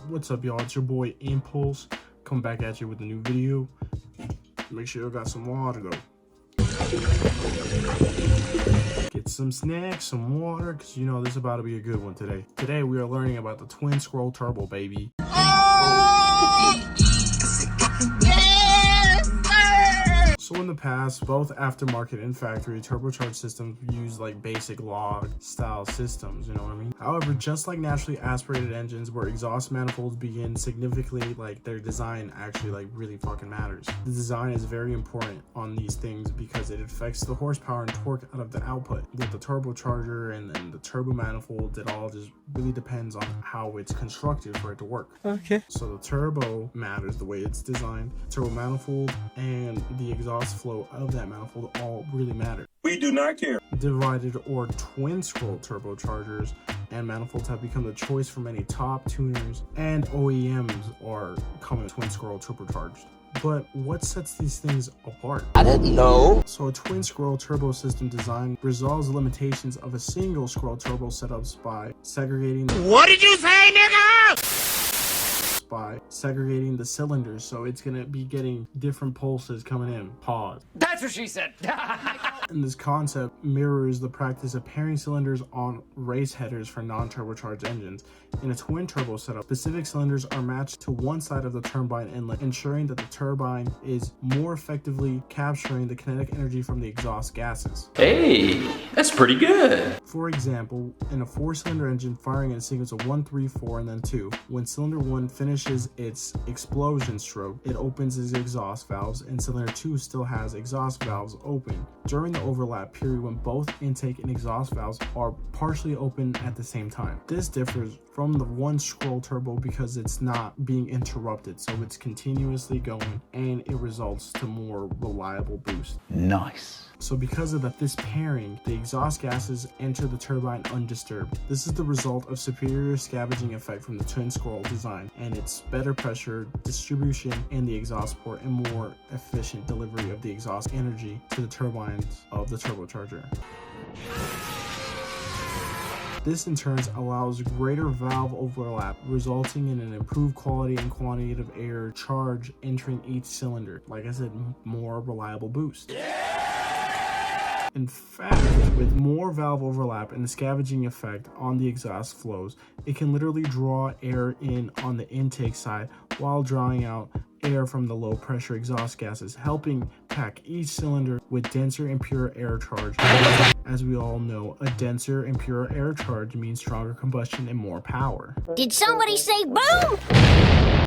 What's up, y'all? It's your boy Impulse coming back at you with a new video. Make sure you got some water though. Get some snacks, some water, because you know this is about to be a good one today. Today we are learning about the Twin-Scroll Turbo, baby. So in the past, both aftermarket and factory turbocharged systems use like basic log style systems, you know what I mean? However, just like naturally aspirated engines where exhaust manifolds begin significantly, like their design actually like really fucking matters. The design is very important on these things because it affects the horsepower and torque out of the output. With the turbocharger and the turbo manifold, it all just really depends on how it's constructed for it to work. Okay. So the turbo matters, the way it's designed, turbo manifold, and the exhaust flow of that manifold all really matter. We do not care. Divided or twin-scroll turbochargers and manifolds have become the choice for many top tuners, and OEMs are coming twin-scroll turbocharged. But what sets these things apart? I didn't know. So a twin-scroll turbo system design resolves the limitations of a single-scroll turbo setups by segregating. What did you say, nigga? By segregating the cylinders, so it's gonna be getting different pulses coming in. Pause. That's what she said. And this concept mirrors the practice of pairing cylinders on race headers for non-turbocharged engines. In a twin turbo setup, specific cylinders are matched to one side of the turbine inlet, ensuring that the turbine is more effectively capturing the kinetic energy from the exhaust gases. Hey, that's pretty good. For example, in a 4-cylinder engine firing in a sequence of 1, 3, 4, and then 2, when cylinder 1 finishes its explosion stroke, it opens its exhaust valves, and cylinder 2 still has exhaust valves open during the overlap period when both intake and exhaust valves are partially open at the same time. This differs from the one-scroll turbo because it's not being interrupted, so it's continuously going and it results to more reliable boost. Nice. So because of this pairing, the exhaust gases enter the turbine undisturbed. This is the result of superior scavenging effect from the twin-scroll design and its better pressure distribution in the exhaust port and more efficient delivery of the exhaust energy to the turbines of the turbocharger. This in turn allows greater valve overlap, resulting in an improved quality and quantity of air charge entering each cylinder. Like I said, more reliable boost. In fact, with more valve overlap and the scavenging effect on the exhaust flows, it can literally draw air in on the intake side while drawing out air from the low pressure exhaust gases, helping pack each cylinder with denser and pure air charge. As we all know, a denser and pure air charge means stronger combustion and more power. Did somebody say boom?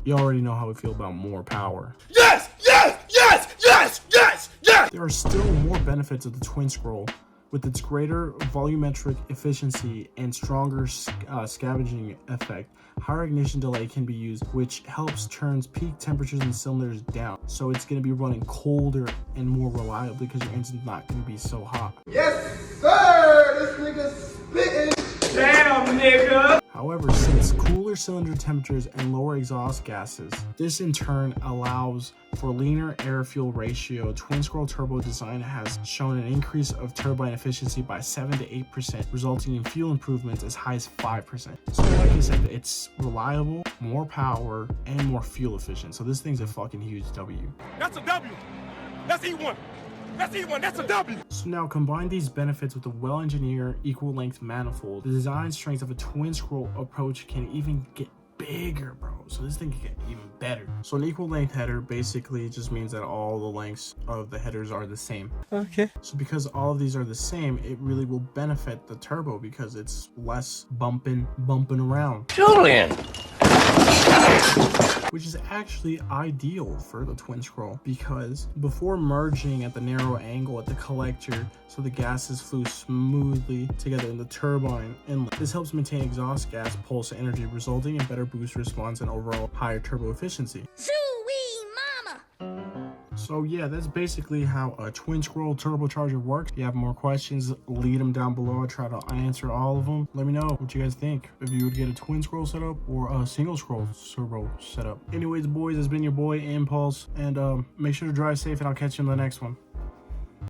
You already know how we feel about more power. Yes, yes, yes, yes, yes, yes. There are still more benefits of the twin-scroll. With its greater volumetric efficiency and stronger scavenging effect, higher ignition delay can be used, which helps turns peak temperatures in cylinders down. So it's going to be running colder and more reliably because your engine's not going to be so hot. Yes, sir. This nigga's spitting. Damn, nigga. However, since cooler cylinder temperatures and lower exhaust gases, this in turn allows for leaner air-fuel ratio. Twin-scroll turbo design has shown an increase of turbine efficiency by 7 to 8%, resulting in fuel improvements as high as 5%. So like I said, it's reliable, more power, and more fuel efficient. So this thing's a fucking huge W. That's a W. That's E1. That's E1. That's a W. So now combine these benefits with a well-engineered equal-length manifold. The design strength of a twin-scroll approach can even get bigger, bro. So this thing can get even better. So an equal length header basically just means that all the lengths of the headers are the same. Okay. So because all of these are the same, it really will benefit the turbo because it's less bumping around. Julian. Which is actually ideal for the twin-scroll because before merging at the narrow angle at the collector so the gases flew smoothly together in the turbine inlet. This helps maintain exhaust gas pulse energy, resulting in better boost response and overall higher turbo efficiency. So yeah, that's basically how a twin-scroll turbocharger works. If you have more questions, leave them down below. I try to answer all of them. Let me know what you guys think. If you would get a twin-scroll setup or a single-scroll turbo setup. Anyways, boys, it's been your boy Impulse, and make sure to drive safe, and I'll catch you in the next one.